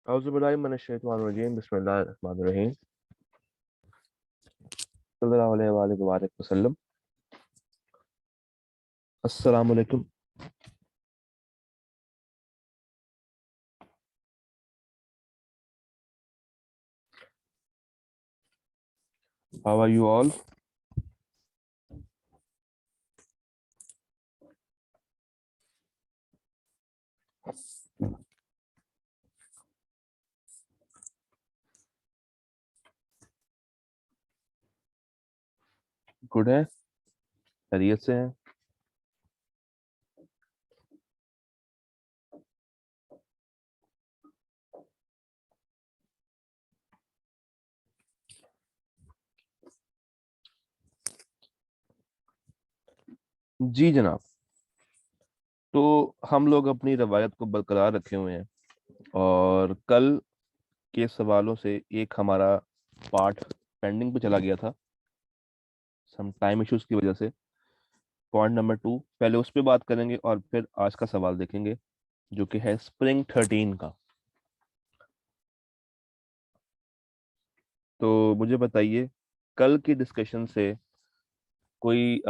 औज़ुबिल्लाहि मिनश्शैतानिर्रजीम बिस्मिल्लाहिर्रहमानिर्रहीम सल्लल्लाहु अलैहि वसल्लम। अस्सलाम वालेकुम। How are you all? Good है, खैरियत से हैं? जी जनाब। तो हम लोग अपनी रवायत को बरकरार रखे हुए हैं और कल के सवालों से एक हमारा पार्ट पेंडिंग पे चला गया था सम टाइम इश्यूज की वजह से। पॉइंट नंबर 2 पहले उस पर बात करेंगे और फिर आज का सवाल देखेंगे जो कि है स्प्रिंग 13 का। तो मुझे बताइए, कल की डिस्कशन से कोई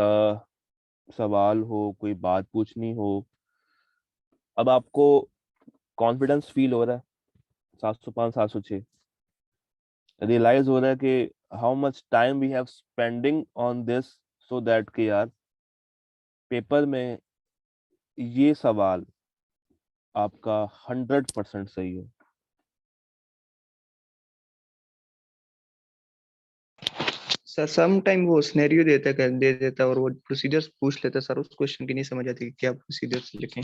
सवाल हो, कोई बात पूछनी हो? अब आपको कॉन्फिडेंस फील हो रहा है? 705 706 रियलाइज हो रहा है कि how much time we have spending on this, so that कि यार पेपर में ये सवाल आपका 100% सही हो। सर सम टाइम वो सिनेरियो दे देता और वो प्रोसीजर्स पूछ लेता सर, उस क्वेश्चन की नहीं समझ आती कि क्या प्रोसीजर्स लिखें।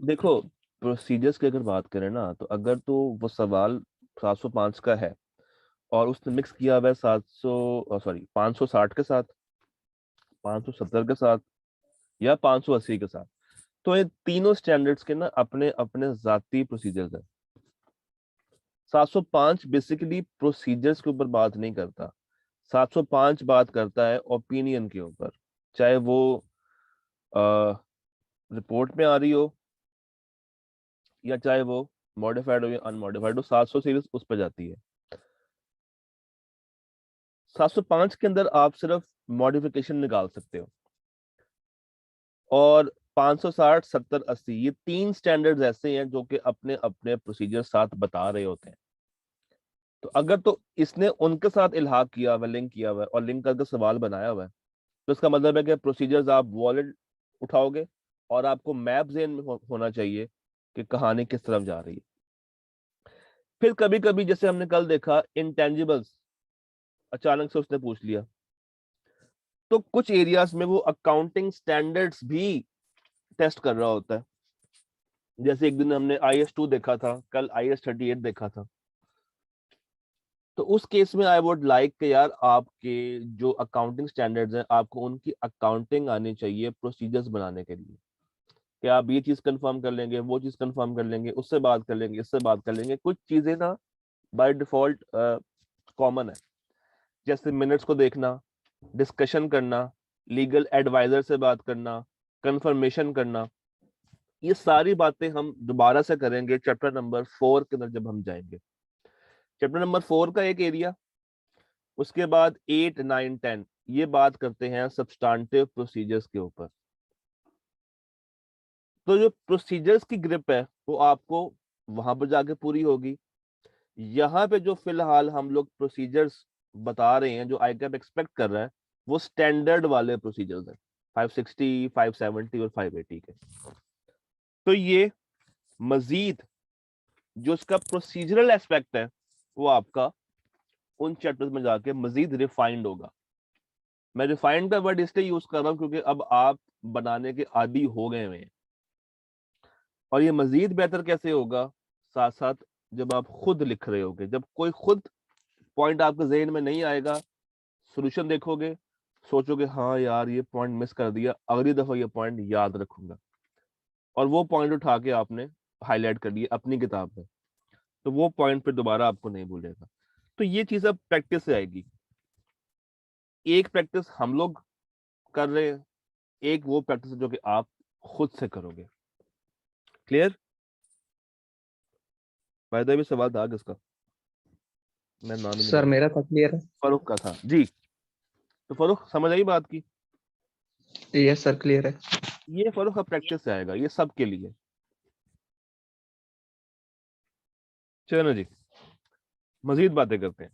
देखो, प्रोसीजर्स की अगर बात करें ना, तो अगर तो वो सवाल 705 का है और उसने मिक्स किया हुआ है 560 के साथ, 570 के साथ या 580 के साथ, तो ये तीनों स्टैंडर्ड्स के ना अपने अपने जाती प्रोसीजर्स है। 705 बेसिकली प्रोसीजर्स के ऊपर बात नहीं करता। 705 बात करता है ओपिनियन के ऊपर, चाहे वो रिपोर्ट में आ रही हो या चाहे वो मॉडिफाइड हो या अनमॉडिफाइड हो। 700 सीरीज उस पर जाती है। 705 के अंदर आप सिर्फ मॉडिफिकेशन निकाल सकते हो, और 560 70 80 ये तीन स्टैंडर्ड्स ऐसे हैं जो कि अपने अपने प्रोसीजर साथ बता रहे होते हैं। तो अगर तो इसने उनके साथ इल्हाक किया हुआ, लिंक किया हुआ है और लिंक करके सवाल बनाया हुआ है, तो इसका मतलब है कि प्रोसीजर्स आप वॉलेट उठाओगे और आपको मैप ज़हन में होना चाहिए कि कहानी किस तरफ जा रही है। फिर कभी कभी जैसे हमने कल देखा, इंटेंजिबल्स अचानक से उसने पूछ लिया, तो कुछ एरियाज में वो अकाउंटिंग स्टैंडर्ड्स भी टेस्ट कर रहा होता है। जैसे एक दिन हमने IS2 देखा था, कल IS38 देखा था। तो उस केस में आई वुड लाइक कि यार आपके जो अकाउंटिंग स्टैंडर्ड्स हैं, आपको उनकी अकाउंटिंग आनी चाहिए प्रोसीजर्स बनाने के लिए। कि आप ये चीज कंफर्म कर लेंगे, वो चीज कंफर्म कर लेंगे, उससे बात कर लेंगे, इससे बात कर लेंगे। कुछ चीजें ना बाय डिफॉल्ट कॉमन है, जैसे मिनट्स को देखना, डिस्कशन करना, लीगल एडवाइजर से बात करना, कंफर्मेशन करना। ये सारी बातें हम दोबारा से करेंगे चैप्टर नंबर 4 के अंदर जब हम जाएंगे। चैप्टर नंबर 4 का एक एरिया, उसके बाद 8 9 10 ये बात करते हैं सब्सटेंटिव प्रोसीजर्स के ऊपर। तो जो प्रोसीजर्स की ग्रिप है वो आपको वहां पर जाके पूरी होगी। यहाँ पे जो फिलहाल हम लोग प्रोसीजर्स बता रहे हैं, जो आईकैप एक्सपेक्ट कर रहा है, वो स्टैंडर्ड वाले प्रोसीजर्स हैं, 560 570 और 580 के। तो ये मजीद जो इसका प्रोसीजरल एस्पेक्ट है वो आपका उन चैप्टर्स में जाके मजीद रिफाइंड होगा। मैं रिफाइंड का वर्ड इसलिए यूज कर रहा हूँ क्योंकि अब आप बनाने के आदी हो गए हैं। और ये मजीद बेहतर कैसे होगा? साथ साथ जब आप खुद लिख रहे होगे, जब कोई खुद पॉइंट आपके जहन में नहीं आएगा, सॉल्यूशन देखोगे, सोचोगे हाँ यार ये पॉइंट मिस कर दिया, अगली दफा ये पॉइंट याद रखूंगा, और वो पॉइंट उठा के आपने हाईलाइट कर दिया अपनी किताब में, तो वो पॉइंट फिर दोबारा आपको नहीं भूलेगा। तो ये चीज अब प्रैक्टिस से आएगी। एक प्रैक्टिस हम लोग कर रहे हैं, एक वो प्रैक्टिस जो कि आप खुद से करोगे। क्लियर? फायदा भी सवाल था किसका, मैं नाम ही नहीं सर लूंगा। मेरा था, क्लियर है। फरूख का था जी। तो फरूख समझ आई बात की। यस सर, क्लियर है। ये फरूख अब प्रैक्टिस से आएगा, ये सबके लिए। चलो जी, मजीद बातें करते हैं।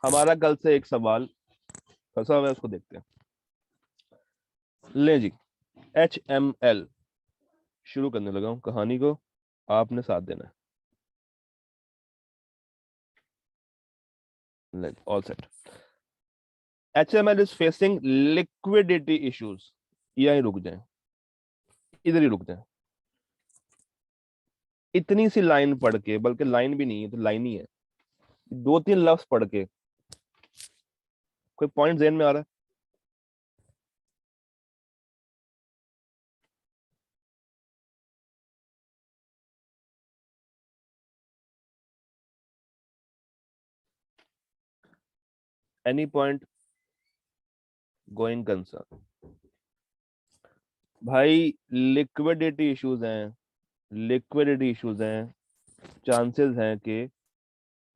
हमारा कल से एक सवाल फंसा हुआ है, उसको देखते हैं। ले जी, HML शुरू करने लगा हूं कहानी को, आपने साथ देना है। ले all set. HML is facing liquidity issues. यहीं रुक जाएं, इधर ही रुक जाएं। इतनी सी लाइन पढ़ के, बल्कि लाइन भी नहीं है तो लाइन ही है, दो तीन लफ्ज पढ़ के कोई पॉइंट ज़हन में आ रहा है? Any point going concern? भाई लिक्विडिटी इश्यूज हैं, लिक्विडिटी इश्यूज हैं, चांसेस हैं कि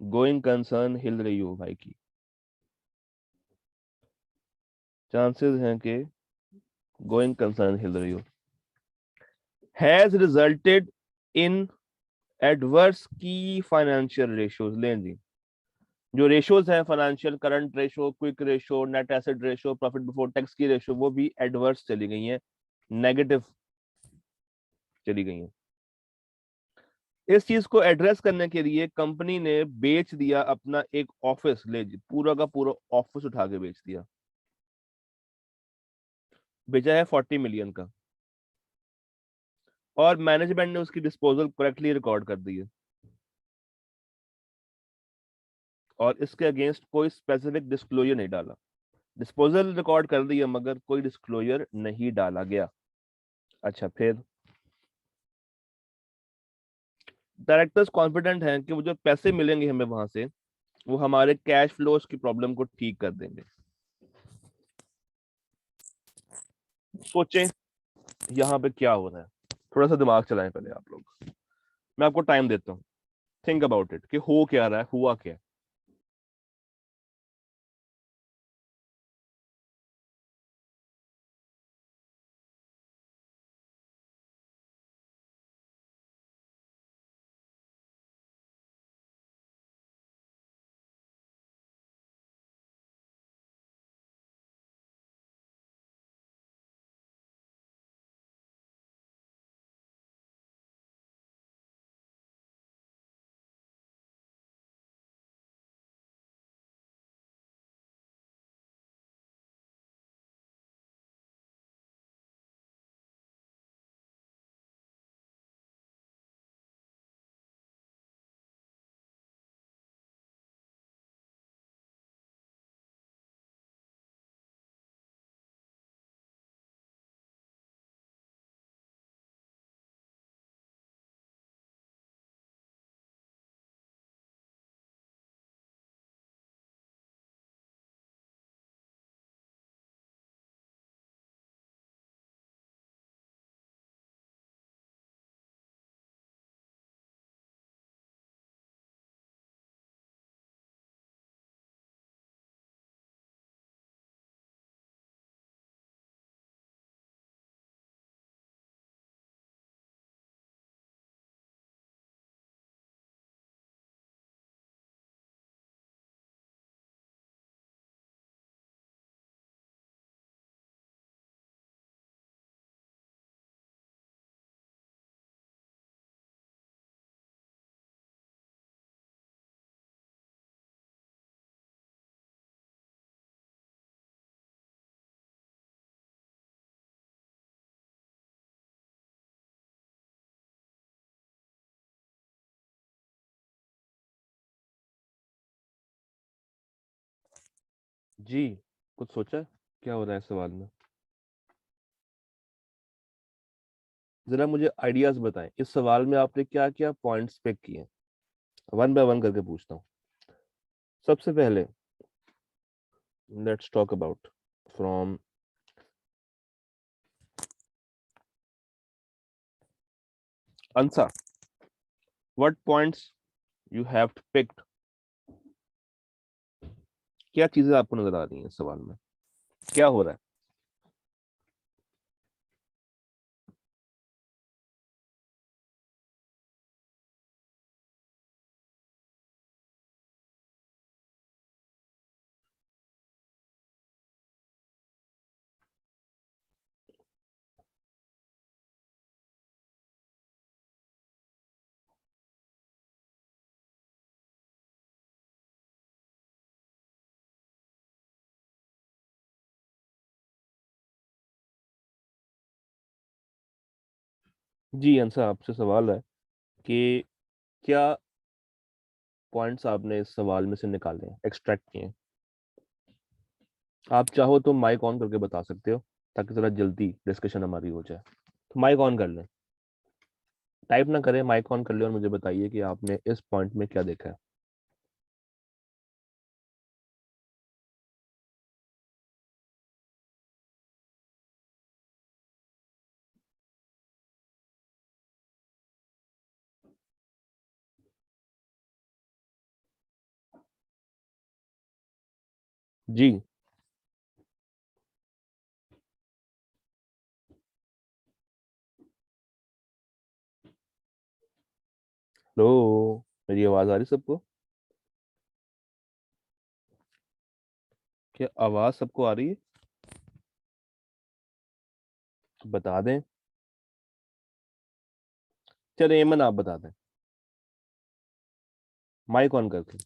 गोइंग कंसर्न हिल रही हो भाई की, चांसेस हैं कि गोइंग कंसर्न हिल रही हो। हैज रिजल्टेड इन एडवर्स की फाइनेंशियल रेशियोज। लें जी, जो रेशियोज हैं financial, current ratio, quick ratio, net asset ratio, profit before tax की रेशो, वो भी एडवर्स चली गई हैं, नेगेटिव चली गई हैं। इस चीज को एड्रेस करने के लिए कंपनी ने बेच दिया अपना एक ऑफिस, ले जी पूरा का पूरा ऑफिस उठा के बेच दिया। बेचा है 40 मिलियन का, और मैनेजमेंट ने उसकी डिस्पोजल करेक्टली रिकॉर्ड कर दी है, और इसके अगेंस्ट कोई स्पेसिफिक डिस्क्लोजर नहीं डाला। डिस्पोजल रिकॉर्ड कर दिया मगर कोई डिस्क्लोजर नहीं डाला गया। अच्छा, फिर डायरेक्टर्स कॉन्फिडेंट हैं कि वो जो पैसे मिलेंगे हमें वहां से, वो हमारे कैश फ्लोज की प्रॉब्लम को ठीक कर देंगे। सोचें यहाँ पे क्या हो रहा है, थोड़ा सा दिमाग चलाएं पहले आप लोग। मैं आपको टाइम देता हूँ, थिंक अबाउट इट कि हो क्या रहा है, हुआ क्या है। जी, कुछ सोचा क्या हो रहा है सवाल में? जरा मुझे आइडियाज बताएं, इस सवाल में आपने क्या क्या पॉइंट्स पिक किए, वन बाय वन करके पूछता हूँ। सबसे पहले let's talk about from अंसा, what points you have picked. क्या चीजें आपको नजर आ रही हैं इस सवाल में, क्या हो रहा है? जी आंसर, आपसे सवाल है कि क्या पॉइंट्स आपने इस सवाल में से निकाले हैं, एक्सट्रैक्ट किए हैं? आप चाहो तो माइक ऑन करके बता सकते हो, ताकि जरा जल्दी डिस्कशन हमारी हो जाए। तो माइक ऑन कर लें, टाइप ना करें, माइक ऑन कर लें और मुझे बताइए कि आपने इस पॉइंट में क्या देखा है। जी। लो, मेरी आवाज आ रही सबको? क्या आवाज सबको आ रही है? बता दें। चले एमन आप बता दें, माइक ऑन करके।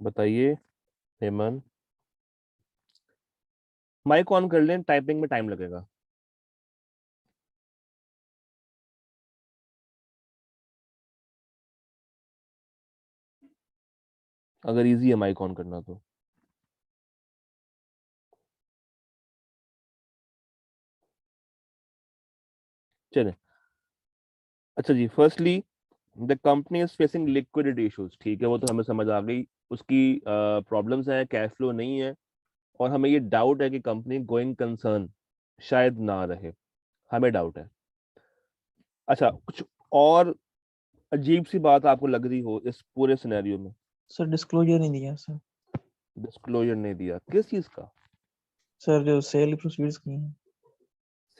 बताइए हेमन, माइक ऑन कर लें, टाइपिंग में टाइम लगेगा। अगर इजी है माइक ऑन करना तो। चले। अच्छा जी, firstly the company is facing liquidity issues, ठीक है, वो तो हमें समझ आ गई। उसकी प्रॉब्लम्स हैं, कैश फ्लो नहीं है, और हमें ये डाउट है कि कंपनी गोइंग कंसर्न शायद ना रहे, हमें डाउट है। अच्छा, कुछ और अजीब सी बात आपको लग रही हो इस पूरे सिनेरियो में? सर डिस्क्लोजर नहीं दिया सर। डिस्क्लोजर नहीं दिया, किस चीज का? सर जो सेल प्रोसीड्स की हैं,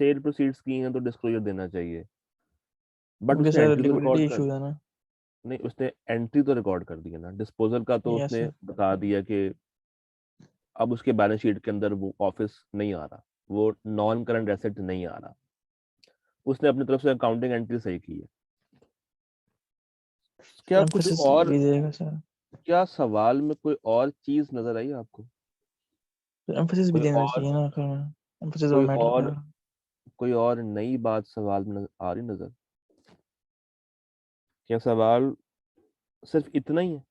सेल प्रोसीड्स की हैं तो डिस्क्लोजर देना चाहिए, बट क्योंकि उसने सर एंट्री तो लिक्विडिटी रिकॉर्ड कर इशू दी। है ना। नहीं, उसने एंट्री तो रिकॉर्ड कर दी है ना, डिस्पोजल का तो यस उसने सर। बता दिया कि अब उसके बैलेंस शीट के अंदर वो ऑफिस नहीं आ रहा, वो नॉन करंट एसेट नहीं आ रहा। उसने अपनी तरफ से अकाउंटिंग एंट्री सही की है। क्या कुछ एम्फेसिस और, दीजिएगा सर। क्या सवाल में कोई और चीज नजर आई आपको? एम्फेसिस भी कोई देना और, चाहिए ना आखिर में, एम्फेसिस कोई ऑन मैटर और, का। कोई और नई बात सवाल में आ रही नजर? क्या सवाल सिर्फ इतना ही है?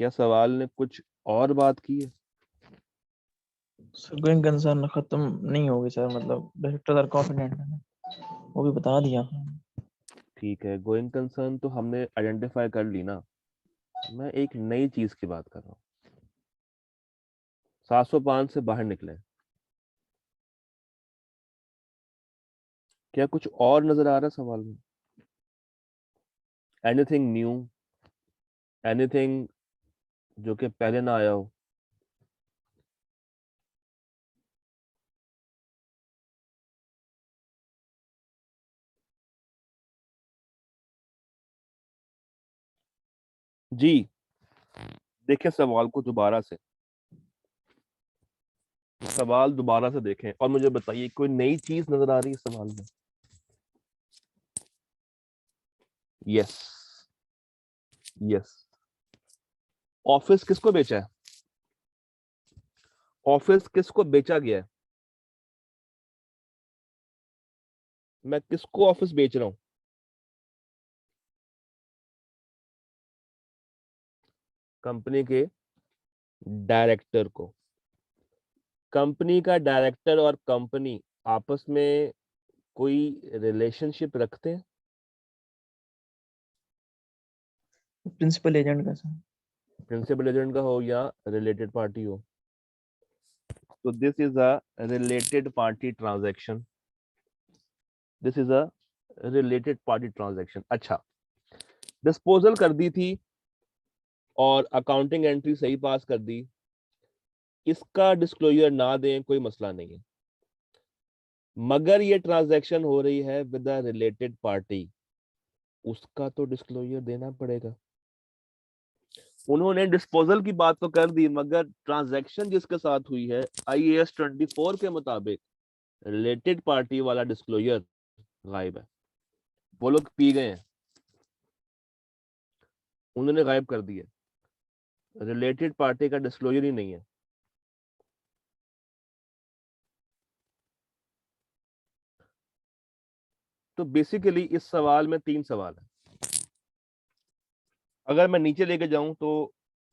क्या सवाल ने कुछ और बात की है? सर गोइंग कंसर्न खत्म नहीं होगी सर, मतलब डायरेक्टर आर कॉन्फिडेंट है ना, वो भी बता दिया। ठीक है, गोइंग कंसर्न तो हमने आइडेंटिफाई कर ली ना। मैं एक नई चीज की बात कर रहा हूँ। 705 से बाहर निकले, क्या कुछ और नजर आ रहा है सवाल में? एनीथिंग न्यू, एनीथिंग जो कि पहले ना आया हो? जी, देखिए सवाल को दोबारा से, सवाल दोबारा से देखें और मुझे बताइए कोई नई चीज नजर आ रही है सवाल में? Yes, yes. ऑफिस किसको बेचा है? ऑफिस किसको बेचा गया है? मैं किसको ऑफिस बेच रहा हूं? कंपनी के डायरेक्टर को। कंपनी का डायरेक्टर और कंपनी आपस में कोई रिलेशनशिप रखते हैं? प्रिंसिपल एजेंट का सर। प्रिंसिपल एजेंट का हो या रिलेटेड पार्टी हो, तो this is a related party transaction. This is a related party transaction. अच्छा, डिस्पोजल कर दी थी और अकाउंटिंग एंट्री सही पास कर दी, इसका डिस्क्लोजर ना दें कोई मसला नहीं है, मगर ये ट्रांजैक्शन हो रही है विद अ रिलेटेड पार्टी, उसका तो डिस्क्लोजर देना पड़ेगा। उन्होंने डिस्पोजल की बात तो कर दी, मगर ट्रांजैक्शन जिसके साथ हुई है IAS 24 के मुताबिक रिलेटेड पार्टी वाला डिस्क्लोजर गायब है। वो लोग पी गए हैं, उन्होंने गायब कर दिया, रिलेटेड पार्टी का डिस्क्लोजर ही नहीं है। तो बेसिकली इस सवाल में 3 सवाल है। अगर मैं नीचे लेके जाऊं तो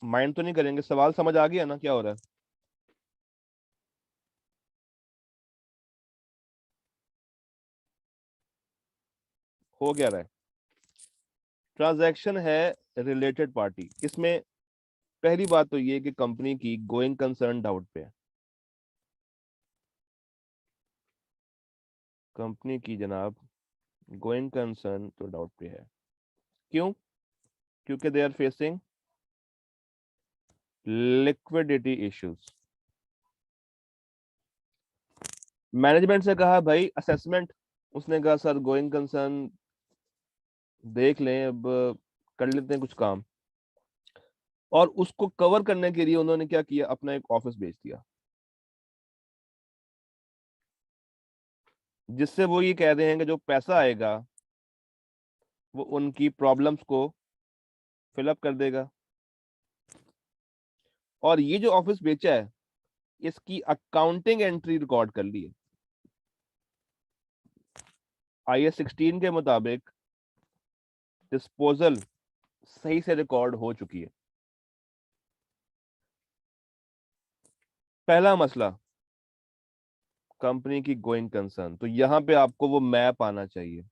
माइंड तो नहीं करेंगे, सवाल समझ आ गया ना क्या हो रहा है? हो क्या रहा है? ट्रांजैक्शन है रिलेटेड पार्टी, इसमें पहली बात तो ये कि कंपनी की गोइंग कंसर्न डाउट पे है। कंपनी की जनाब गोइंग कंसर्न तो डाउट पे है। क्यों? क्योंकि they are facing liquidity issues. Management से कहा भाई असेसमेंट, उसने कहा सर गोइंग कंसर्न देख लें, अब कर लेते हैं कुछ काम। और उसको कवर करने के लिए उन्होंने क्या किया, अपना एक ऑफिस बेच दिया, जिससे वो ये कह रहे हैं कि जो पैसा आएगा वो उनकी प्रॉब्लम्स को फिलअप कर देगा। और ये जो ऑफिस बेचा है इसकी अकाउंटिंग एंट्री रिकॉर्ड कर ली है। IAS 16 के मुताबिक डिस्पोजल सही से रिकॉर्ड हो चुकी है। पहला मसला कंपनी की गोइंग कंसर्न, तो यहां पे आपको वो मैप आना चाहिए।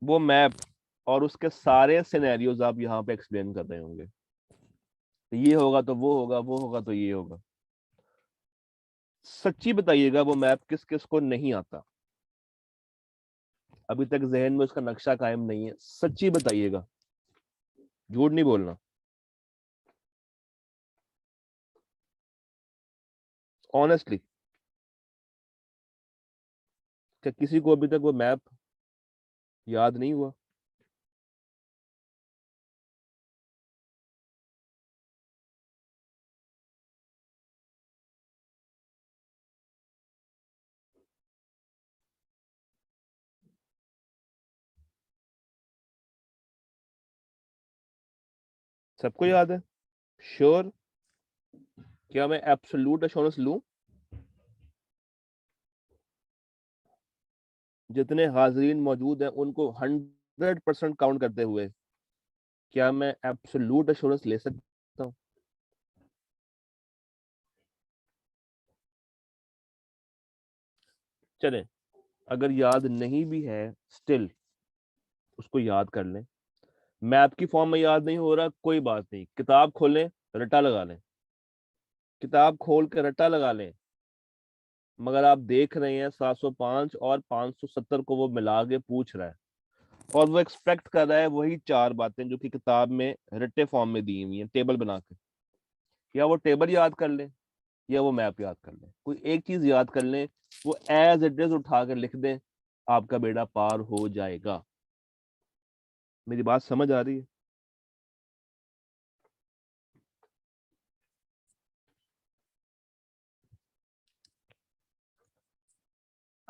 वो मैप और उसके सारे सिनेरियोज आप यहाँ पे एक्सप्लेन कर रहे होंगे, तो ये होगा तो वो होगा, वो होगा तो ये होगा। सच्ची बताइएगा वो मैप किस किस को नहीं आता? अभी तक जहन में उसका नक्शा कायम नहीं है, सच्ची बताइएगा, झूठ नहीं बोलना। ऑनेस्टली, क्या किसी को अभी तक वो मैप याद नहीं हुआ? सबको याद है? श्योर? क्या मैं एब्सोल्यूट एश्योरेंस लूं? जितने हाजरीन मौजूद हैं उनको 100% काउंट करते हुए क्या मैं एब्सोल्यूट एश्योरेंस ले सकता हूं? चलें, अगर याद नहीं भी है स्टिल उसको याद कर लें। मैप की फॉर्म में याद नहीं हो रहा, कोई बात नहीं, किताब खोलें, रट्टा लगा लें, किताब खोल के रट्टा लगा लें। मगर आप देख रहे हैं 705 और 570 को वो मिला के पूछ रहा है, और वो एक्सपेक्ट कर रहा है वही 4 बातें जो कि किताब में रट्टे फॉर्म में दी हुई हैं टेबल बना के। या वो टेबल याद कर लें या वो मैप याद कर लें, कोई एक चीज याद कर लें, वो एज इट इज उठा कर लिख दें, आपका बेड़ा पार हो जाएगा। मेरी बात समझ आ रही है?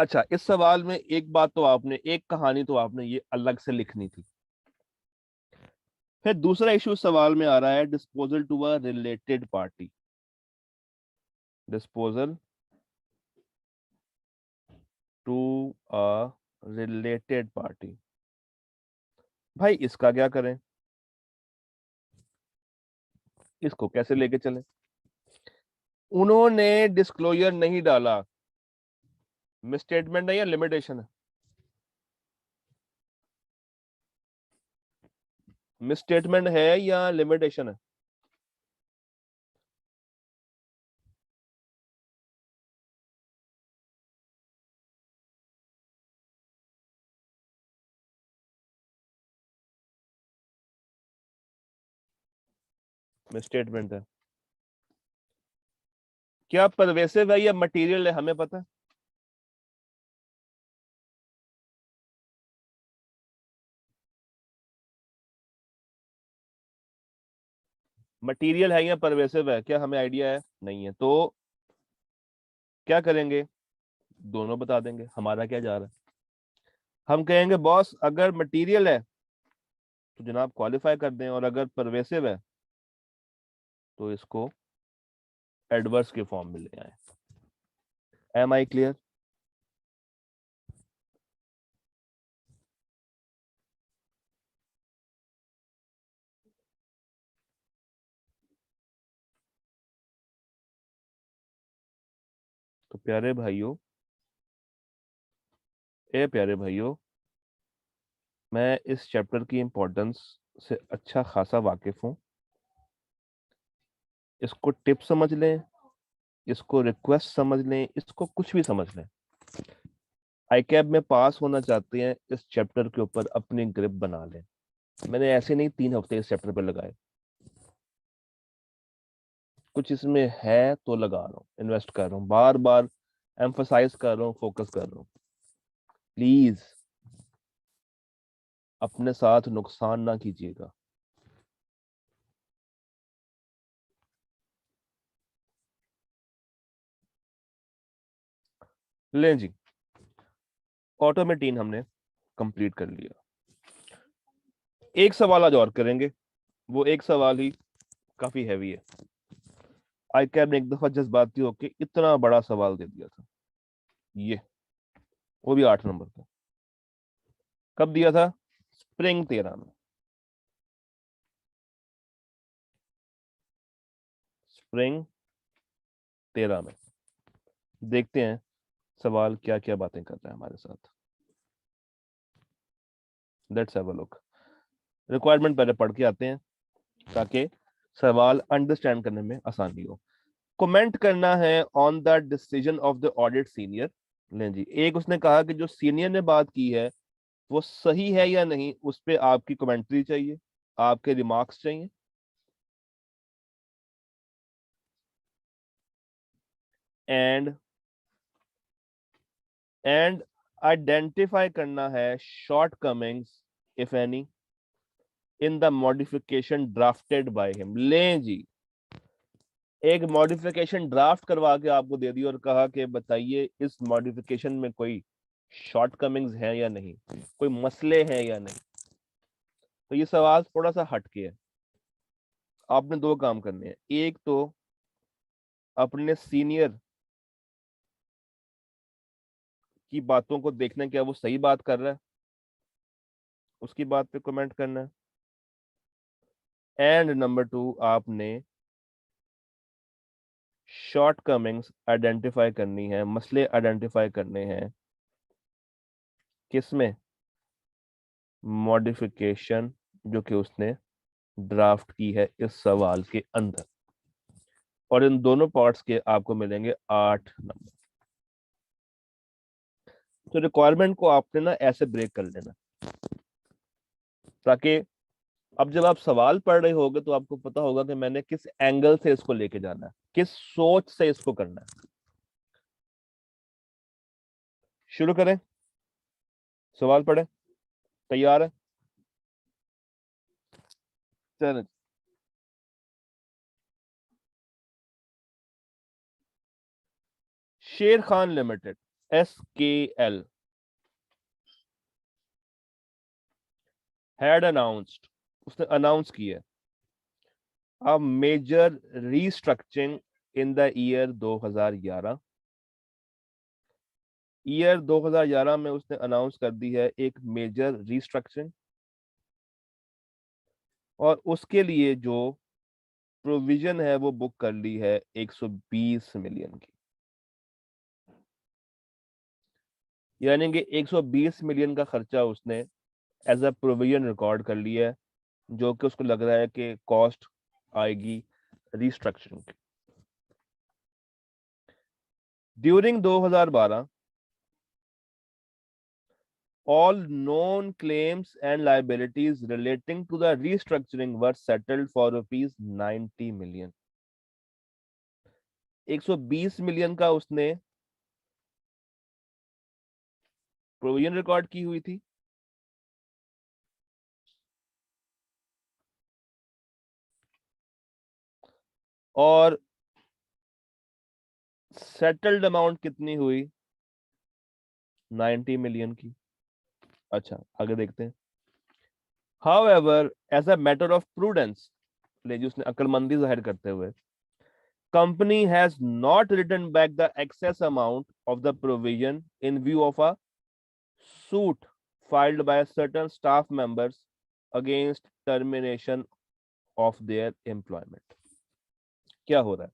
अच्छा, इस सवाल में एक बात तो आपने, एक कहानी तो आपने ये अलग से लिखनी थी। फिर दूसरा इशू सवाल में आ रहा है, disposal to a related party. Disposal to a related party. भाई इसका क्या करें, इसको कैसे लेके चलें? उन्होंने डिस्क्लोजर नहीं डाला, मिसस्टेटमेंट है या लिमिटेशन है? मिसस्टेटमेंट है या लिमिटेशन है? मिसस्टेटमेंट है। क्या परवेसिव है या मटेरियल है, हमें पता है? मटेरियल है या परवेसिव है, क्या हमें आइडिया है? नहीं है। तो क्या करेंगे, दोनों बता देंगे, हमारा क्या जा रहा है। हम कहेंगे बॉस अगर मटेरियल है तो जनाब क्वालिफाई कर दें, और अगर परवेसिव है तो इसको एडवर्स के फॉर्म में ले आए। Am I clear? तो प्यारे भाइयों, प्यारे भाइयों, मैं इस चैप्टर की इंपॉर्टेंस से अच्छा खासा वाकिफ हूं। इसको टिप समझ लें, इसको रिक्वेस्ट समझ लें, इसको कुछ भी समझ लें। आईकैब में पास होना चाहते हैं, इस चैप्टर के ऊपर अपनी ग्रिप बना लें। मैंने ऐसे नहीं 3 हफ्ते इस चैप्टर पर लगाए, कुछ इसमें है तो लगा रहा हूँ, इन्वेस्ट कर रहा हूँ, बार बार एम्फसाइज कर रहा हूँ, फोकस कर रहा हूँ। प्लीज अपने साथ नुकसान ना कीजिएगा। लें जी, ऑटोमेटीन हमने कंप्लीट कर लिया। एक सवाल आज और करेंगे, वो एक सवाल ही काफी हैवी है। आईकैब ने एक दफा जज्बाती होके इतना बड़ा सवाल दे दिया था, ये वो भी 8 नंबर का। कब दिया था? स्प्रिंग 13 में। स्प्रिंग 13 में। देखते हैं सवाल क्या क्या बातें कर रहा है हमारे साथ। Let's have a look. Requirement पहले पढ़ के आते हैं ताकि सवाल अंडरस्टैंड करने में आसानी हो। कमेंट करना है on the decision of the audit senior. लें जी, एक उसने कहा कि जो सीनियर ने बात की है वो सही है या नहीं, उस पर आपकी कमेंट्री चाहिए, आपके रिमार्क्स चाहिए। एंड एंड आइडेंटिफाई करना है shortcomings if any in the modification drafted by him. लें जी, एक मॉडिफिकेशन ड्राफ्ट करवा के आपको दे दी और कहा कि बताइए इस मॉडिफिकेशन में कोई शॉर्ट कमिंग्स हैं या नहीं, कोई मसले हैं या नहीं। तो ये सवाल थोड़ा सा हटके है। आपने 2 काम करने हैं, एक तो अपने सीनियर की बातों को देखना क्या वो सही बात कर रहा है, उसकी बात पे कमेंट करना है। एंड नंबर 2, आपने शॉर्ट कमिंग्स आइडेंटिफाई करनी है, मसले आइडेंटिफाई करने हैं। किसमें? मॉडिफिकेशन जो कि उसने ड्राफ्ट की है इस सवाल के अंदर। और इन दोनों पार्ट्स के आपको मिलेंगे 8 नंबर। तो रिक्वायरमेंट को आपने ना ऐसे ब्रेक कर लेना, ताकि अब जब आप सवाल पढ़ रहे होगे तो आपको पता होगा कि मैंने किस एंगल से इसको लेके जाना है, किस सोच से इसको करना है। शुरू करें, सवाल पढ़े, तैयार है? चलें। शेर Khan limited SKL had announced, उसने अनाउंस किया a major restructuring in the year 2011। Year 2011 में उसने अनाउंस कर दी है एक मेजर रीस्ट्रक्चरिंग, और उसके लिए जो प्रोविजन है वो बुक कर ली है 120 मिलियन की। यानी कि 120 मिलियन का खर्चा उसने एज अ प्रोविजन रिकॉर्ड कर लिया है, जो कि उसको लग रहा है कि कॉस्ट आएगी रीस्ट्रक्चरिंग की। During 2012 all known claims and liabilities relating to the restructuring were settled for rupees 90 million। 120 million का उसने प्रोविजन रिकॉर्ड की हुई थी, और सेटल्ड अमाउंट कितनी हुई? 90 मिलियन की। अच्छा, आगे देखते हैं। However, as a matter of prudence, ले जी उसने अक्लमंदी जाहिर करते हुए, company has not written back the excess amount of the provision in view of a suit filed by certain staff members against termination of their employment। क्या हो रहा है?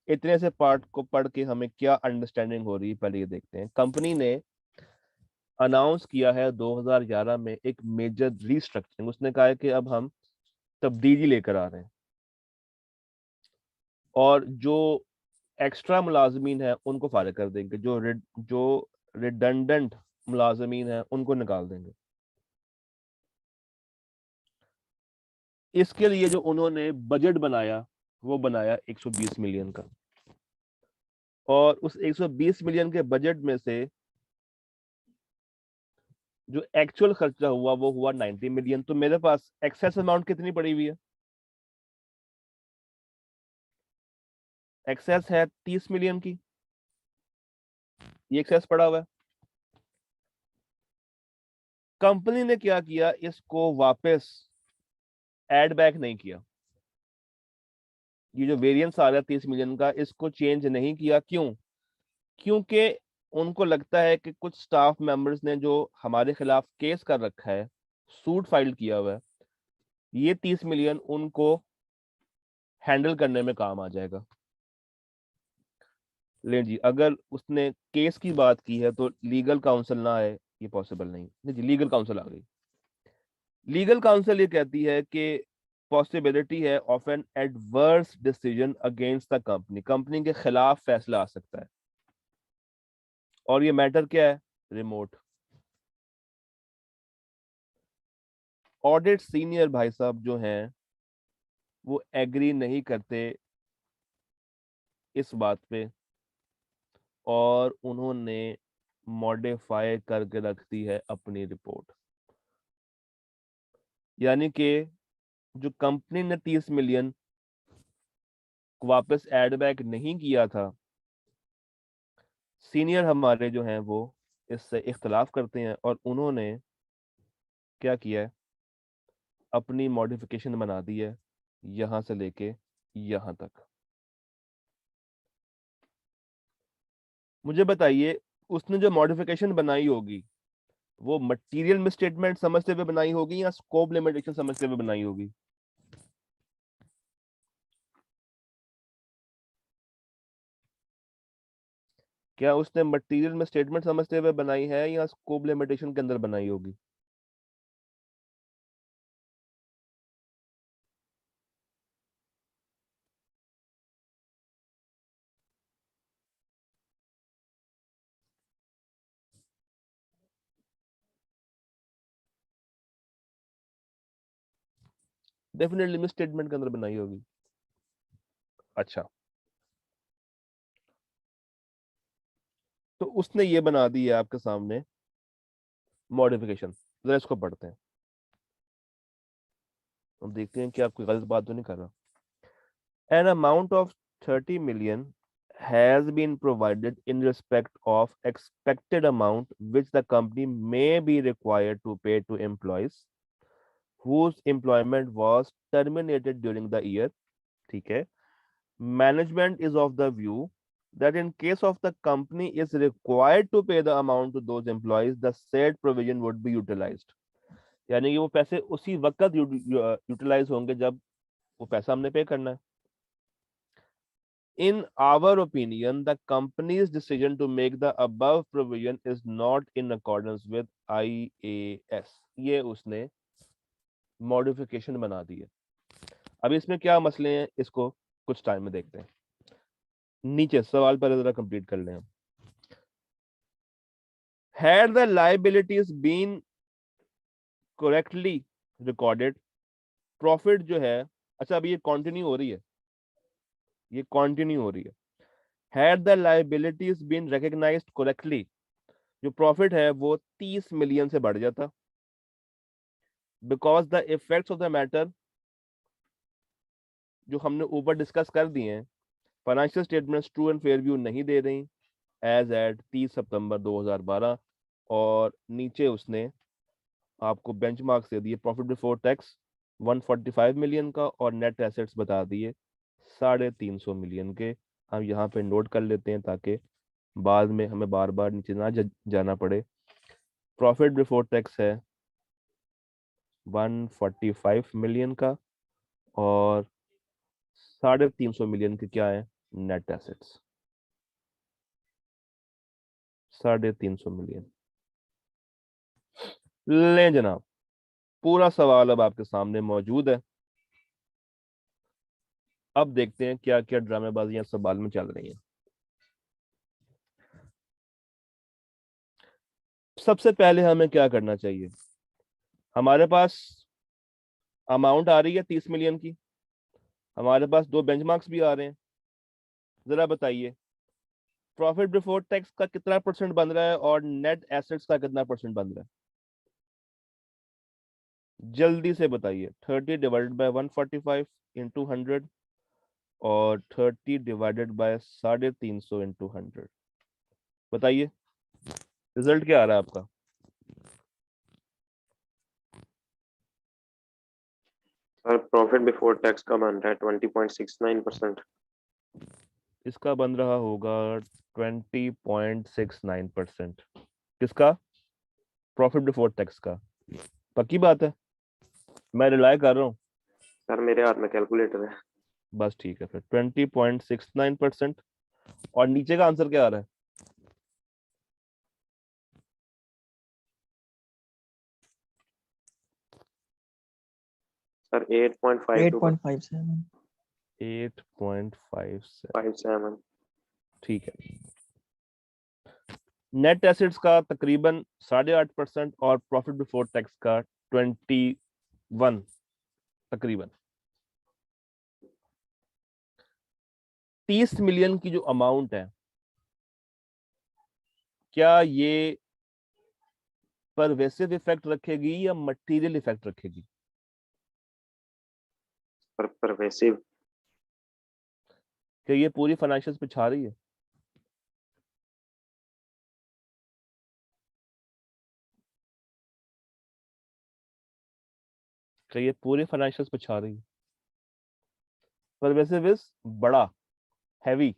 इतने से पार्ट को पढ़ के हमें क्या अंडरस्टैंडिंग हो रही है, पहले ये देखते हैं। कंपनी ने अनाउंस किया है 2011 में एक मेजर रीस्ट्रक्चरिंग। उसने कहा है कि अब हम तब्दीली लेकर आ रहे हैं, और जो एक्स्ट्रा मुलाजमीन है उनको फारिग कर देंगे, जो रिडंडेंट मुलाजमीन है उनको निकाल देंगे। इसके लिए जो उन्होंने बजट बनाया वो बनाया 120 मिलियन का, और उस 120 मिलियन के बजट में से जो एक्चुअल खर्चा हुआ वो हुआ 90 मिलियन। तो मेरे पास एक्सेस अमाउंट कितनी पड़ी हुई है? एक्सेस है 30 मिलियन की, ये एक्सेस पड़ा हुआ है। कंपनी ने क्या किया, इसको वापस एड बैक नहीं किया। ये जो वेरिएंस आ रहा है 30 मिलियन का, इसको चेंज नहीं किया। क्यों? क्योंकि उनको लगता है कि कुछ स्टाफ मेंबर्स ने जो हमारे खिलाफ केस कर रखा है, सूट फाइल किया हुआ है, ये 30 मिलियन उनको हैंडल करने में काम आ जाएगा। ले जी, अगर उसने केस की बात की है तो लीगल काउंसिल ना आए, ये पॉसिबल नहीं जी। लीगल काउंसिल आ गई। लीगल काउंसिल ये कहती है कि पॉसिबिलिटी है of an adverse decision against the company. Company के खिलाफ फैसला आ सकता है, और ये मैटर क्या है? रिमोट ऑडिट सीनियर भाई साहब जो हैं वो एग्री नहीं करते इस बात पे, और उन्होंने मॉडिफाई करके रख दी है अपनी रिपोर्ट। यानी कि जो कंपनी ने 30 मिलियन वापस एड बैक नहीं किया था, सीनियर हमारे जो हैं वो इससे इख्तलाफ करते हैं, और उन्होंने क्या किया है, अपनी मॉडिफिकेशन बना दी है यहां से लेके यहां तक। मुझे बताइए, उसने जो मॉडिफिकेशन बनाई होगी वो मटेरियल मिसस्टेटमेंट समझते हुए बनाई होगी या स्कोप लिमिटेशन समझते हुए बनाई होगी? क्या उसने मटेरियल में स्टेटमेंट समझते हुए बनाई है या स्कोप लिमिटेशन के अंदर बनाई होगी? डेफिनेटली मिस स्टेटमेंट के अंदर बनाई होगी। अच्छा, तो उसने ये बना दी है आपके सामने मॉडिफिकेशन। जरा इसको पढ़ते हैं और देखते हैं कि आप कोई गलत बात तो नहीं कर रहा। An amount of 30 million has been provided in respect of expected amount which the company may be required to pay to employees whose employment was terminated during the year. ठीक है. Management is of the view that in case of the company is required to pay the amount to those employees, the said provision would be utilized. यानी कि वो पैसे उसी वक्त utilise होंगे जब वो पैसा हमने पे करना है. In our opinion, the company's decision to make the above provision is not in accordance with IAS. ये उसने मॉडिफिकेशन बना दी है. अब इसमें क्या मसले हैं, इसको कुछ टाइम में देखते हैं. नीचे सवाल पहले जरा कंप्लीट कर लें. Had the liabilities been correctly recorded, profit जो है, अच्छा अभी ये कंटिन्यू हो रही है, ये कंटिन्यू हो रही है. Had the liabilities been recognized correctly, जो प्रॉफिट है वो 30 मिलियन से बढ़ जाता. Because the effects of the matter जो हमने ऊपर डिस्कस कर दिए हैं, financial statements true and fair view नहीं दे रही एज एट 30 सितंबर 2012, और नीचे उसने आपको बेंचमार्क्स दे दिए. प्रॉफिट बिफोर टैक्स 145 मिलियन का और नेट एसेट्स बता दिए 350 मिलियन के. हम यहाँ पे नोट कर लेते हैं ताकि बाद में हमें बार बार नीचे ना जाना पड़े. प्रॉफिट बिफोर टैक्स है 145 मिलियन का और 350 मिलियन के क्या है, नेट एसेट्स 350 मिलियन. ले जनाब, पूरा सवाल अब आपके सामने मौजूद है. अब देखते हैं क्या क्या ड्रामेबाजियां सवाल में चल रही हैं. सबसे पहले हमें क्या करना चाहिए, हमारे पास अमाउंट आ रही है 30 मिलियन की, हमारे पास दो बेंचमार्क्स भी आ रहे हैं. जरा बताइए प्रॉफिट बिफोर टैक्स का कितना परसेंट बन रहा है और नेट एसेट्स का कितना परसेंट बन रहा है, जल्दी से बताइए. 30 डिवाइडेड बाय 145 इंटू 100 और 30 डिवाइडेड बाय 350 इंटू 100. बताइए रिजल्ट क्या आ रहा है आपका. सर प्रॉफिट बिफोर टैक्स का बन रहा है 20.69%. इसका बन रहा होगा 20.69%. किसका, प्रॉफिट बिफोर टैक्स का. पक्की बात है, मैं रिलाय कर रहा हूँ. सर मेरे हाथ में कैलकुलेटर है. बस ठीक है फिर 20.69%. और नीचे का आंसर क्या आ रहा है, सर 8.57. 8.57. ठीक है. नेट एसेट्स का तकरीबन 8.5% और प्रॉफिट बिफोर टैक्स का 21 तकरीबन. 30 मिलियन की जो अमाउंट है, क्या ये परवेसिव इफेक्ट रखेगी या मटेरियल इफेक्ट रखेगी. परवेसिव. क्या ये पूरी फाइनेंशियल्स पे छा रही है, क्या ये पूरे फाइनेंशियल्स पे छा रही है. परवेसिव इज बड़ा, हैवी.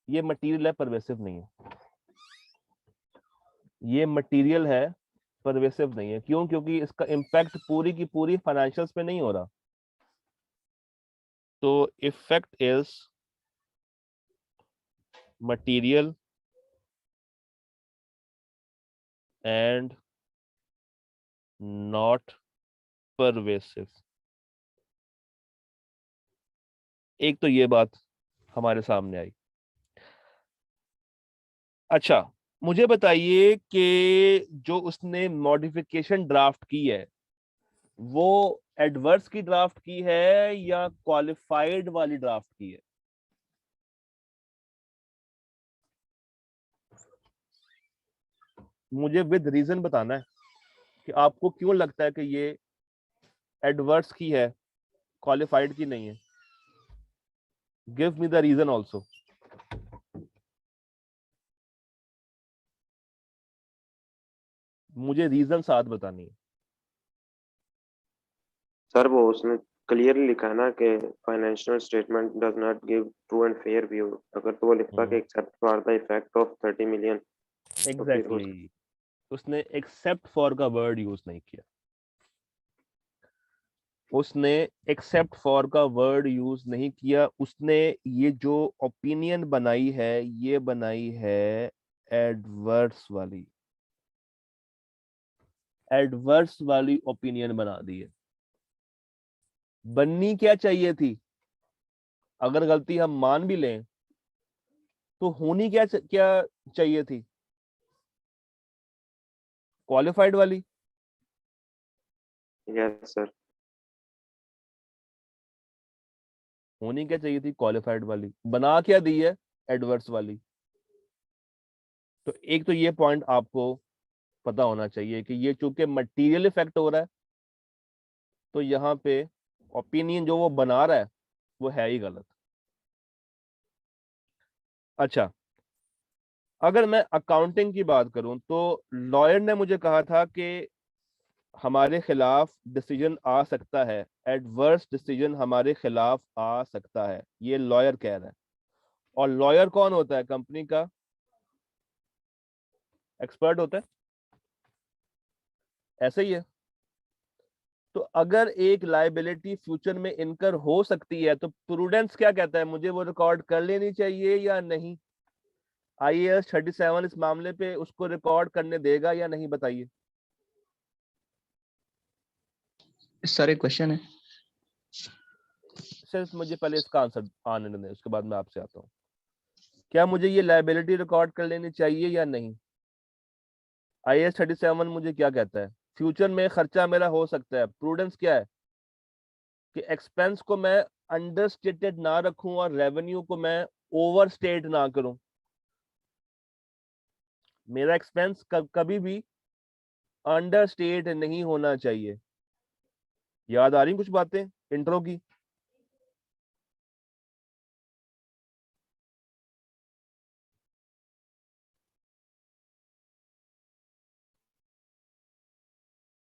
ये मटेरियल है, परवेसिव नहीं है. ये मटेरियल है, परवेसिव नहीं है. क्यों, क्योंकि इसका इम्पैक्ट पूरी की पूरी फाइनेंशियल्स पे नहीं हो रहा. तो effect is material and not pervasive. एक तो ये बात हमारे सामने आई. अच्छा मुझे बताइए कि जो उसने मॉडिफिकेशन ड्राफ्ट की है वो एडवर्स की ड्राफ्ट की है या क्वालिफाइड वाली ड्राफ्ट की है. मुझे विद रीजन बताना है कि आपको क्यों लगता है कि ये एडवर्स की है, क्वालिफाइड की नहीं है. Give me the reason also. मुझे रीजन साथ बतानी है। सर वो उसने क्लियरली लिखा है ना कि financial statement does not give true and fair view. अगर तो वो लिखता कि except for the effect of 30 million, तो फिर एग्जैक्टली, उसने एक्सेप्ट फॉर का वर्ड यूज नहीं किया। उसने एक्सेप्ट फॉर का वर्ड यूज नहीं किया। उसने ये जो ओपिनियन बनाई है, ये बनाई है एडवर्स वाली, एडवर्स वाली ओपिनियन बना दी है। बननी क्या चाहिए थी? अगर गलती हम मान भी लें तो होनी क्या चाहिए थी? क्वालिफाइड वाली। Yes sir. होनी क्या चाहिए थी? क्वालिफाइड वाली। बना क्या दी है? एडवर्स वाली। तो एक तो ये पॉइंट आपको पता होना चाहिए कि ये चूंकि मटेरियल इफेक्ट हो रहा है, तो यहाँ पे ओपिनियन जो वो बना रहा है वो है ही गलत। अच्छा, अगर मैं अकाउंटिंग की बात करूं तो लॉयर ने मुझे कहा था कि हमारे खिलाफ डिसीजन आ सकता है, एडवर्स डिसीजन हमारे खिलाफ आ सकता है, ये लॉयर कह रहा है। और लॉयर कौन होता है? कंपनी का एक्सपर्ट होता है, ऐसे ही है। तो अगर एक लायबिलिटी फ्यूचर में इनकर हो सकती है तो प्रूडेंस क्या कहता है? मुझे वो रिकॉर्ड कर लेनी चाहिए या नहीं? IAS 37 इस मामले पे उसको रिकॉर्ड करने देगा या नहीं, बताइए। सारे क्वेश्चन है। सिर्फ मुझे पहले इसका आंसर आने दें, उसके बाद मैं आपसे आता हूँ। क्या मुझे ये लायबिलिटी रिकॉर्ड कर लेनी चाहिए या नहीं? IAS 37 मुझे क्या कहता है? फ्यूचर में खर्चा मेरा हो सकता है। प्रूडेंस क्या है? कि एक्सपेंस को मैं अंडरस्टेटेड ना रखूं और रेवेन्यू को मैं ओवरस्टेट ना करूं। मेरा एक्सपेंस कभी भी अंडरस्टेट नहीं होना चाहिए। याद आ रही कुछ बातें इंट्रो की?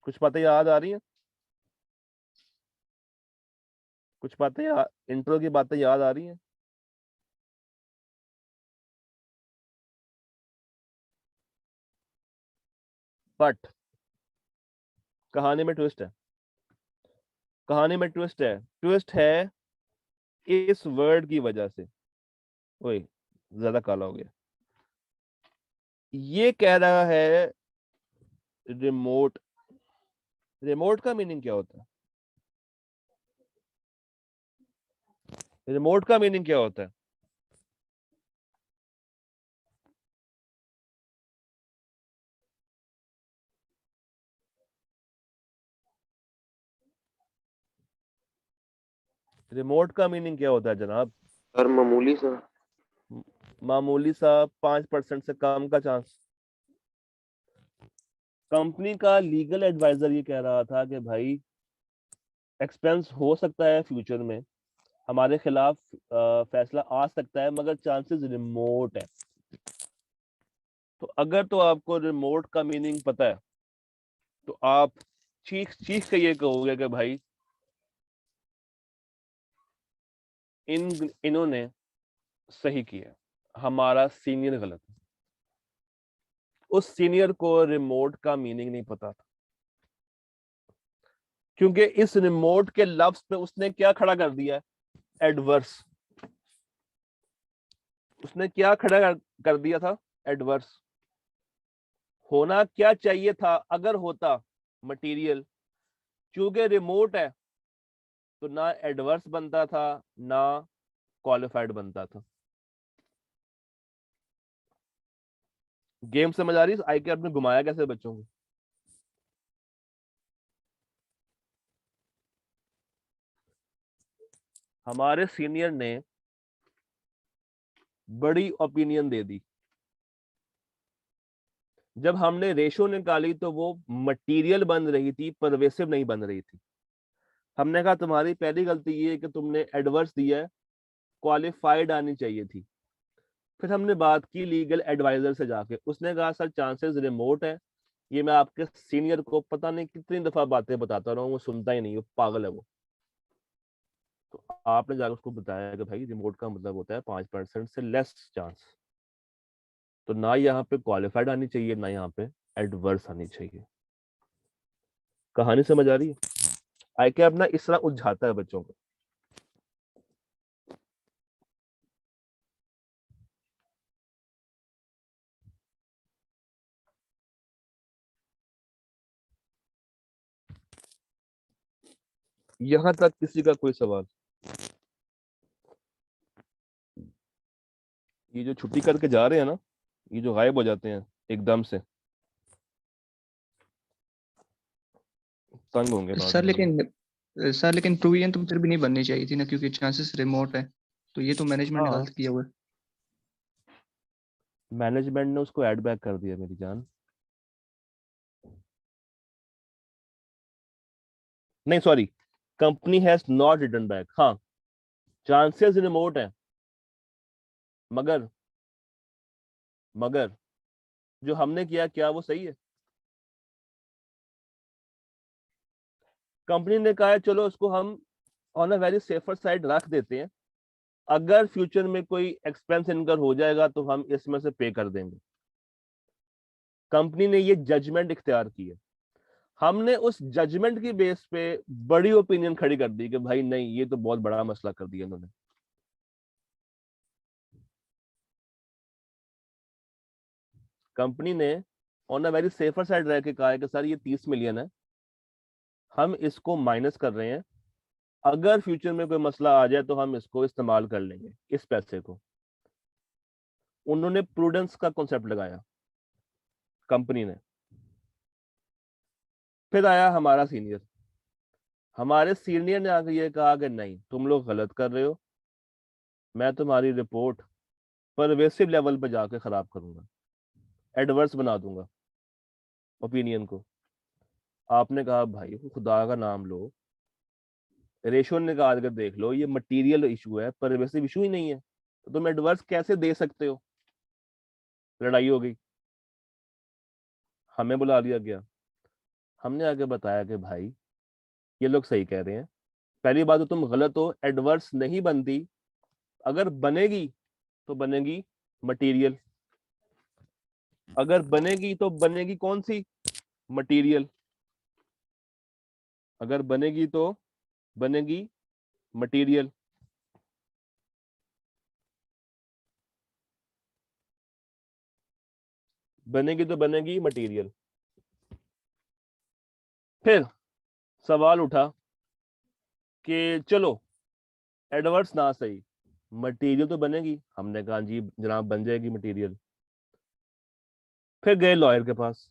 कुछ बातें याद आ रही हैं? कुछ बातें इंट्रो की बातें याद आ रही हैं? बट कहानी में ट्विस्ट है। कहानी में ट्विस्ट है। ट्विस्ट है इस वर्ड की वजह से। ओए, ज्यादा काला हो गया। ये कह रहा है रिमोट। रिमोट का मीनिंग क्या होता है? रिमोट का मीनिंग क्या होता है? रिमोट का मीनिंग क्या होता है जनाब? सर मामूली सा। मामूली सा, 5% से कम का चांस। कंपनी का लीगल एडवाइजर ये कह रहा था कि भाई एक्सपेंस हो सकता है फ्यूचर में, हमारे खिलाफ फैसला आ सकता है, मगर चांसेस रिमोट है। तो अगर तो आपको रिमोट का मीनिंग पता है तो आप चीख चीख के ये कहोगे कि भाई इन्होंने सही किया, हमारा सीनियर गलत है। उस सीनियर को रिमोट का मीनिंग नहीं पता था, क्योंकि इस रिमोट के लफ्ज पे उसने क्या खड़ा कर दिया है? एडवर्स। उसने क्या खड़ा कर दिया था? एडवर्स। होना क्या चाहिए था अगर होता? मटेरियल। क्योंकि रिमोट है तो ना एडवर्स बनता था ना क्वालिफाइड बनता था। गेम समझ आ रही है? आई के आपने घुमाया कैसे बच्चों को? हमारे सीनियर ने बड़ी ओपिनियन दे दी। जब हमने रेशो निकाली तो वो मटेरियल बन रही थी, परवेसिव नहीं बन रही थी। हमने कहा तुम्हारी पहली गलती ये है कि तुमने एडवर्स दिया है, क्वालिफाइड आनी चाहिए थी। फिर हमने बात की लीगल एडवाइजर से जाके, उसने कहा सर चांसेस रिमोट है। ये मैं आपके सीनियर को पता नहीं कितनी दफा बातें बताता रहा हूँ, वो सुनता ही नहीं, वो पागल है वो। तो आपने जाकर उसको बताया कि भाई रिमोट का मतलब होता है 5% से लेस चांस। तो ना यहाँ पे क्वालिफाइड आनी चाहिए, ना यहाँ पे एडवर्स आनी चाहिए। कहानी समझ आ रही है? आई क्या अपना इस तरह उलझाता है बच्चों को। यहां तक किसी का कोई सवाल? ये जो छुट्टी करके जा रहे हैं ना, ये जो गायब हो जाते हैं एकदम से, तंग होंगे बाद में ये। सर लेकिन प्रोविजन तो फिर भी नहीं बननी चाहिए थी ना, क्योंकि चांसेस रिमोट है, तो ये तो मैनेजमेंट ने हाँ, गलत किया हुआ है। मैनेजमेंट ने उसको ऐड बैक कर दिया मेरी जान। नहीं sorry, company has not return back. हाँ, चांसेस रिमोट है, मगर मगर जो हमने किया क्या वो सही है? कंपनी ने कहा है चलो उसको हम on a very safer side रख देते हैं, अगर फ्यूचर में कोई एक्सपेंस इनकर हो जाएगा तो हम इसमें से पे कर देंगे। कंपनी ने ये जजमेंट इख्तियार की है। हमने उस जजमेंट की बेस पे बड़ी ओपिनियन खड़ी कर दी कि भाई नहीं, ये तो बहुत बड़ा मसला कर दिया इन्होंने। कंपनी ने on a very safer side रह के कहा है कि सर ये 30 मिलियन है, हम इसको माइनस कर रहे हैं, अगर फ्यूचर में कोई मसला आ जाए तो हम इसको इस्तेमाल कर लेंगे इस पैसे को। उन्होंने प्रूडेंस का कॉन्सेप्ट लगाया कंपनी ने। फिर आया हमारा सीनियर, हमारे सीनियर ने आकर ये कहा कि नहीं तुम लोग गलत कर रहे हो, मैं तुम्हारी रिपोर्ट परवेसिव लेवल पर जाके खराब करूंगा, एडवर्स बना दूंगा ओपिनियन को। आपने कहा भाई खुदा का नाम लो, रेशो ने कहा अगर देख लो ये मटेरियल इशू है, परवेसिव इशू ही नहीं है, तो तुम एडवर्स कैसे दे सकते हो? लड़ाई हो गई, हमें बुला लिया गया। हमने आगे बताया कि भाई ये लोग सही कह रहे हैं, पहली बात तो तुम गलत हो, एडवर्स नहीं बनती, अगर बनेगी तो बनेगी मटेरियल, अगर बनेगी तो बनेगी कौन सी? मटेरियल। अगर बनेगी तो बनेगी मटेरियल। बनेगी तो बनेगी मटेरियल। फिर सवाल उठा कि चलो एडवर्स ना सही, मटेरियल तो बनेगी। हमने कहा जी जनाब बन जाएगी मटेरियल। फिर गए लॉयर के पास,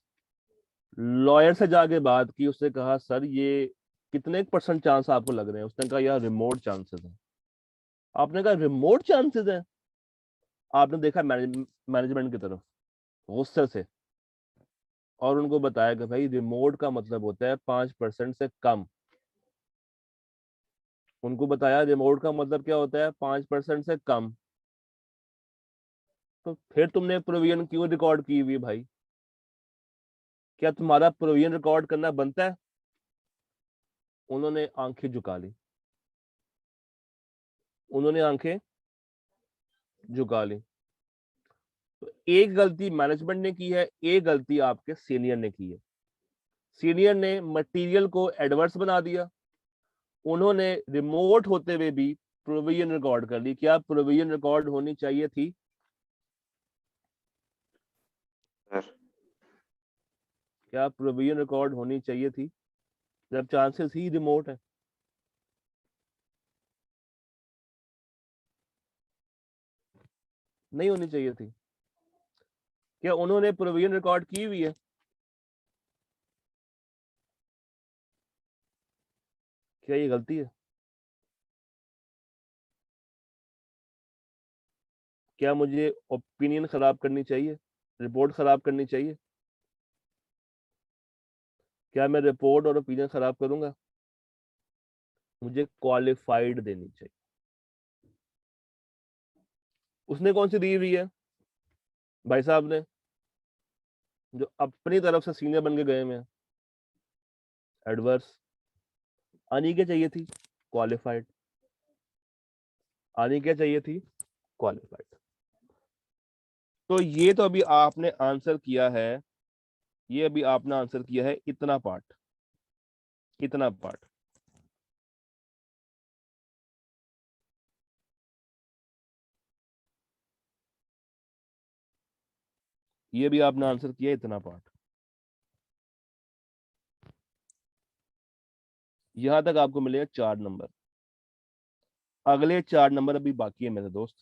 लॉयर से जाके बात की, उसने कहा सर ये कितने % चांस आपको लग रहे हैं? उसने कहा यार रिमोट चांसेस है। आपने कहा रिमोट चांसेस है? आपने देखा मैनेजमेंट की तरफ गुस्से से, और उनको बताया कि भाई रिमोट का मतलब होता है 5% से कम। उनको बताया रिमोट का मतलब क्या होता है, 5% से कम। तो फिर तुमने प्रोविजन क्यों रिकॉर्ड की हुई है भाई? क्या तुम्हारा प्रोविजन रिकॉर्ड करना बनता है? उन्होंने आंखें झुका ली, उन्होंने आंखें झुका ली। तो एक गलती मैनेजमेंट ने की है, एक गलती आपके सीनियर ने की है। सीनियर ने मटेरियल को एडवर्स बना दिया, उन्होंने रिमोट होते हुए भी प्रोविजन रिकॉर्ड कर ली। क्या प्रोविजन रिकॉर्ड होनी चाहिए थी? सर क्या प्रोविजन रिकॉर्ड होनी चाहिए थी जब चांसेस ही रिमोट है? नहीं होनी चाहिए थी। क्या उन्होंने प्रोविजन रिकॉर्ड की हुई है? क्या ये गलती है? क्या मुझे ओपिनियन खराब करनी चाहिए, रिपोर्ट खराब करनी चाहिए? क्या मैं रिपोर्ट और ओपिनियन खराब करूंगा? मुझे क्वालिफाइड देनी चाहिए। उसने कौन सी दी हुई है भाई साहब ने, जो अपनी तरफ से सीनियर बन के गए में एडवर्स। आनी क्या चाहिए थी? क्वालिफाइड। आनी क्या चाहिए थी? क्वालिफाइड। तो ये तो अभी आपने आंसर किया है, ये अभी आपने आंसर किया है इतना पार्ट, इतना पार्ट। ये भी आपने आंसर किया इतना पार्ट। यहां तक आपको मिलेगा 4 नंबर। अगले 4 नंबर अभी बाकी है मेरे दोस्त।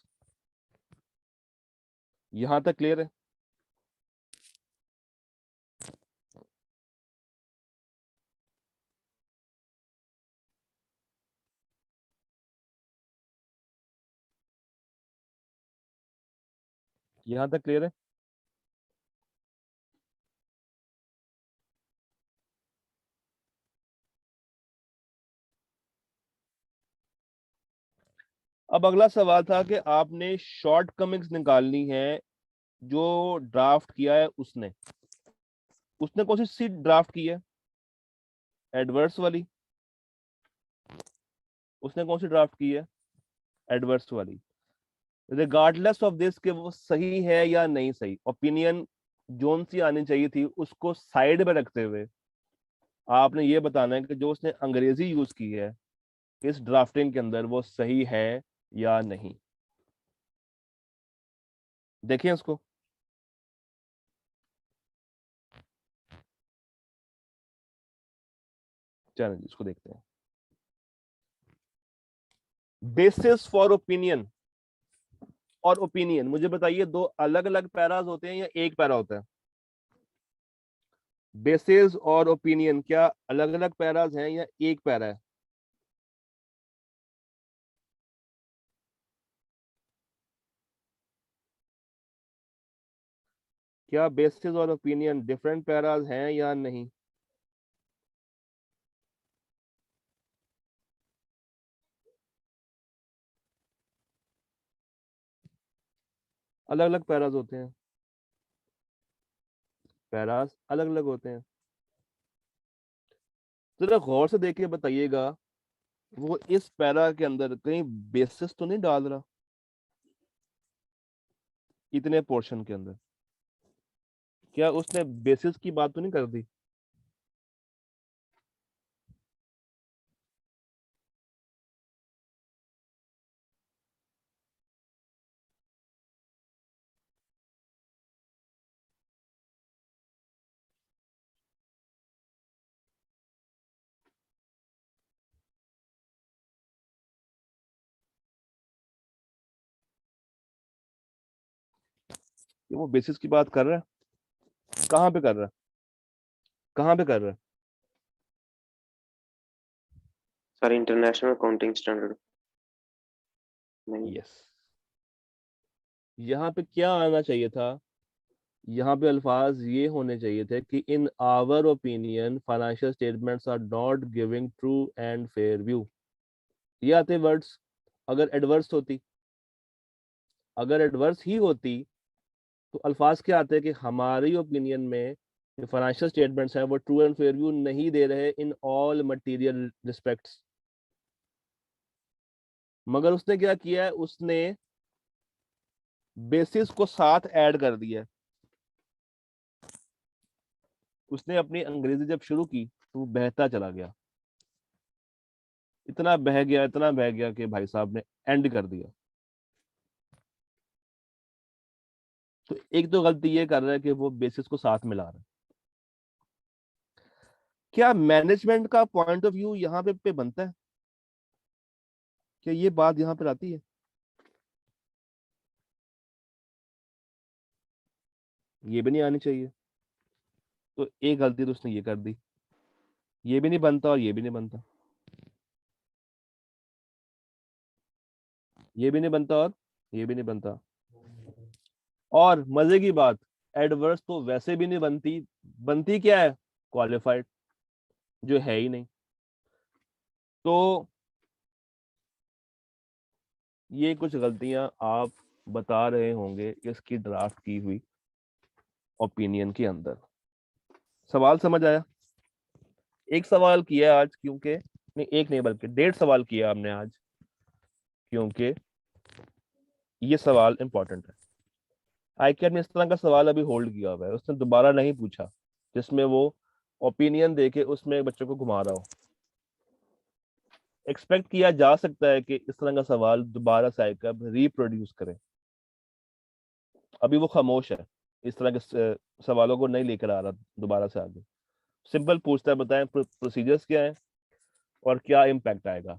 यहां तक क्लियर है? यहां तक क्लियर है? अब अगला सवाल था कि आपने शॉर्ट कमिंग्स निकालनी है। जो ड्राफ्ट किया है उसने उसने कौन सी सीट ड्राफ्ट की है? एडवर्स वाली। उसने कौन सी ड्राफ्ट की है? एडवर्स वाली। रिगार्डलेस ऑफ दिस कि वो सही है या नहीं सही, ओपिनियन जोन सी आनी चाहिए थी, उसको साइड में रखते हुए आपने ये बताना है कि जो उसने अंग्रेजी यूज की है इस ड्राफ्टिंग के अंदर वो सही है या नहीं। देखिए इसको। चलिए इसको देखते हैं। बेसिस फॉर ओपिनियन और ओपिनियन, मुझे बताइए दो अलग अलग पैराज होते हैं या एक पैरा होता है? बेसिस और ओपिनियन क्या अलग अलग पैराज हैं या एक पैरा है? क्या बेसिस और ओपिनियन डिफरेंट पैराज हैं या नहीं? अलग अलग पैराज होते हैं। पैराज अलग अलग होते हैं। जरा गौर से देखिए, बताइएगा वो इस पैरा के अंदर कहीं बेसिस तो नहीं डाल रहा इतने पोर्शन के अंदर? क्या उसने बेसिस की बात तो नहीं कर दी? कि वो बेसिस की बात कर रहा है? कहाँ पे कर रहा है? कहाँ पे कर रहा है? सर इंटरनेशनल अकाउंटिंग स्टैंडर्ड नहीं। यस। यहाँ पे क्या आना चाहिए था? यहाँ पे अल्फाज ये होने चाहिए थे कि in our opinion financial statements are not giving true and fair view. ये आते वर्ड्स। अगर एडवर्स होती, अगर एडवर्स ही होती तो अल्फाज क्या आते हैं कि हमारी ओपिनियन में जो फाइनेंशियल स्टेटमेंट्स हैं वो ट्रू एंड फेयर व्यू नहीं दे रहे इन ऑल मटेरियल रिस्पेक्ट्स। मगर उसने क्या किया है? उसने बेसिस को साथ ऐड कर दिया है। उसने अपनी अंग्रेजी जब शुरू की तो वो बहता चला गया, इतना बह गया, इतना बह गया कि भाई साहब ने एंड कर दिया। तो एक तो गलती ये कर रहा है कि वो बेसिस को साथ मिला रहा है। क्या मैनेजमेंट का पॉइंट ऑफ व्यू यहाँ पे बनता है? क्या ये बात यहाँ पर आती है? ये भी नहीं आनी चाहिए। तो एक गलती तो उसने ये कर दी। ये भी नहीं बनता और ये भी नहीं बनता। ये भी नहीं बनता और ये भी नहीं बनता। और मजे की बात, एडवर्स तो वैसे भी नहीं बनती। बनती क्या है? क्वालिफाइड, जो है ही नहीं। तो ये कुछ गलतियां आप बता रहे होंगे इसकी ड्राफ्ट की हुई ओपिनियन के अंदर। सवाल समझ आया? एक सवाल किया आज क्योंकि नहीं, एक नहीं बल्कि 1.5 सवाल किया हमने आज, क्योंकि ये सवाल इंपॉर्टेंट है। आईकैट ने इस तरह का सवाल अभी होल्ड किया हुआ है, उसने दोबारा नहीं पूछा जिसमें वो ओपिनियन देके उसमें बच्चों को घुमा रहा हो। एक्सपेक्ट किया जा सकता है कि इस तरह का सवाल दोबारा से आईकैट रिप्रोड्यूस करे। अभी वो खामोश है, इस तरह के सवालों को नहीं लेकर आ रहा दोबारा से आगे। सिंपल पूछता है बताएं प्रोसीजर्स क्या है और क्या इम्पैक्ट आएगा।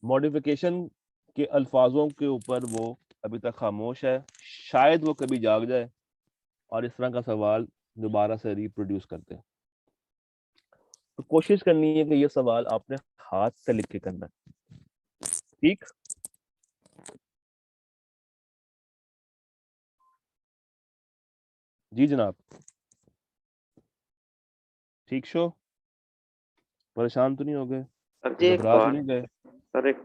मॉडिफिकेशन के अल्फाजों के ऊपर वो अभी तक खामोश है, शायद वो कभी जाग जाए और इस तरह का सवाल दोबारा से रिप्रोड्यूस करते हैं। तो कोशिश करनी है कि ये सवाल आपने हाथ से लिख के करना है, ठीक? जी जनाब, ठीक शो? परेशान तो नहीं हो गए? सर जी एक घबरा तो बात, नहीं गए? सर एक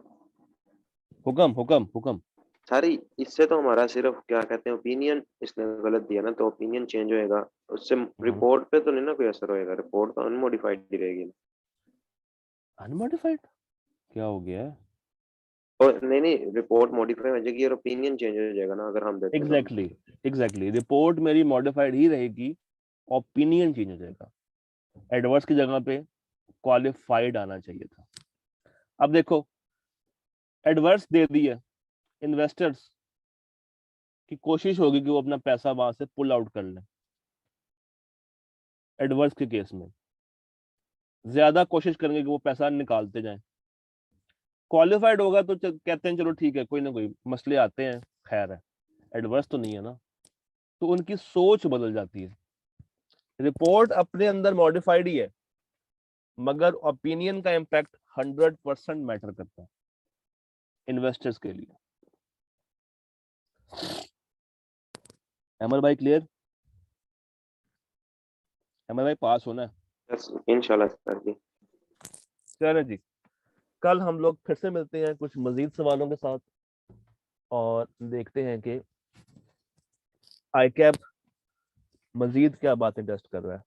हुक्म हुक्म हुक्म। सारी इससे तो हमारा सिर्फ क्या कहते हैं ओपिनियन इसने गलत दिया ना, तो ओपिनियन चेंज होएगा, उससे रिपोर्ट पे तो नहीं ना कोई असर होएगा, रिपोर्ट तो अनमोडिफाइड ही रहेगी। अनमॉडिफाइड क्या हो गया है? और नहीं रिपोर्ट मॉडिफाई हो जाएगी और ओपिनियन चेंज हो जाएगा ना अगर हम देते तो। एग्जैक्टली रिपोर्ट मेरी मॉडिफाइड ही रहेगी, ओपिनियन चेंज हो जाएगा। एडवर्स की जगह पे क्वालिफाइड आना चाहिए था। अब देखो, एडवर्स दे दिया, इन्वेस्टर्स की कोशिश होगी कि वो अपना पैसा वहां से पुल आउट कर लें। एडवर्स के केस में ज्यादा कोशिश करेंगे कि वो पैसा निकालते जाएं। क्वालिफाइड होगा तो कहते हैं चलो ठीक है, कोई ना कोई मसले आते हैं, खैर है, एडवर्स तो नहीं है ना, तो उनकी सोच बदल जाती है। रिपोर्ट अपने अंदर मॉडिफाइड ही है, मगर ओपिनियन का इम्पैक्ट 100% मैटर करता है इन्वेस्टर्स के लिए। अमर भाई क्लियर? अमर भाई पास होना है। इंशाल्लाह सर जी। चलो जी, कल हम लोग फिर से मिलते हैं कुछ मजीद सवालों के साथ और देखते हैं कि आईकैप मजीद क्या बातें टेस्ट कर रहा है।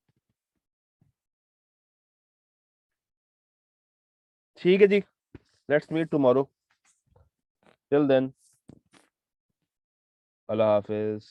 ठीक है जी, let's meet tomorrow. Till then, अल्लाह हाफिज।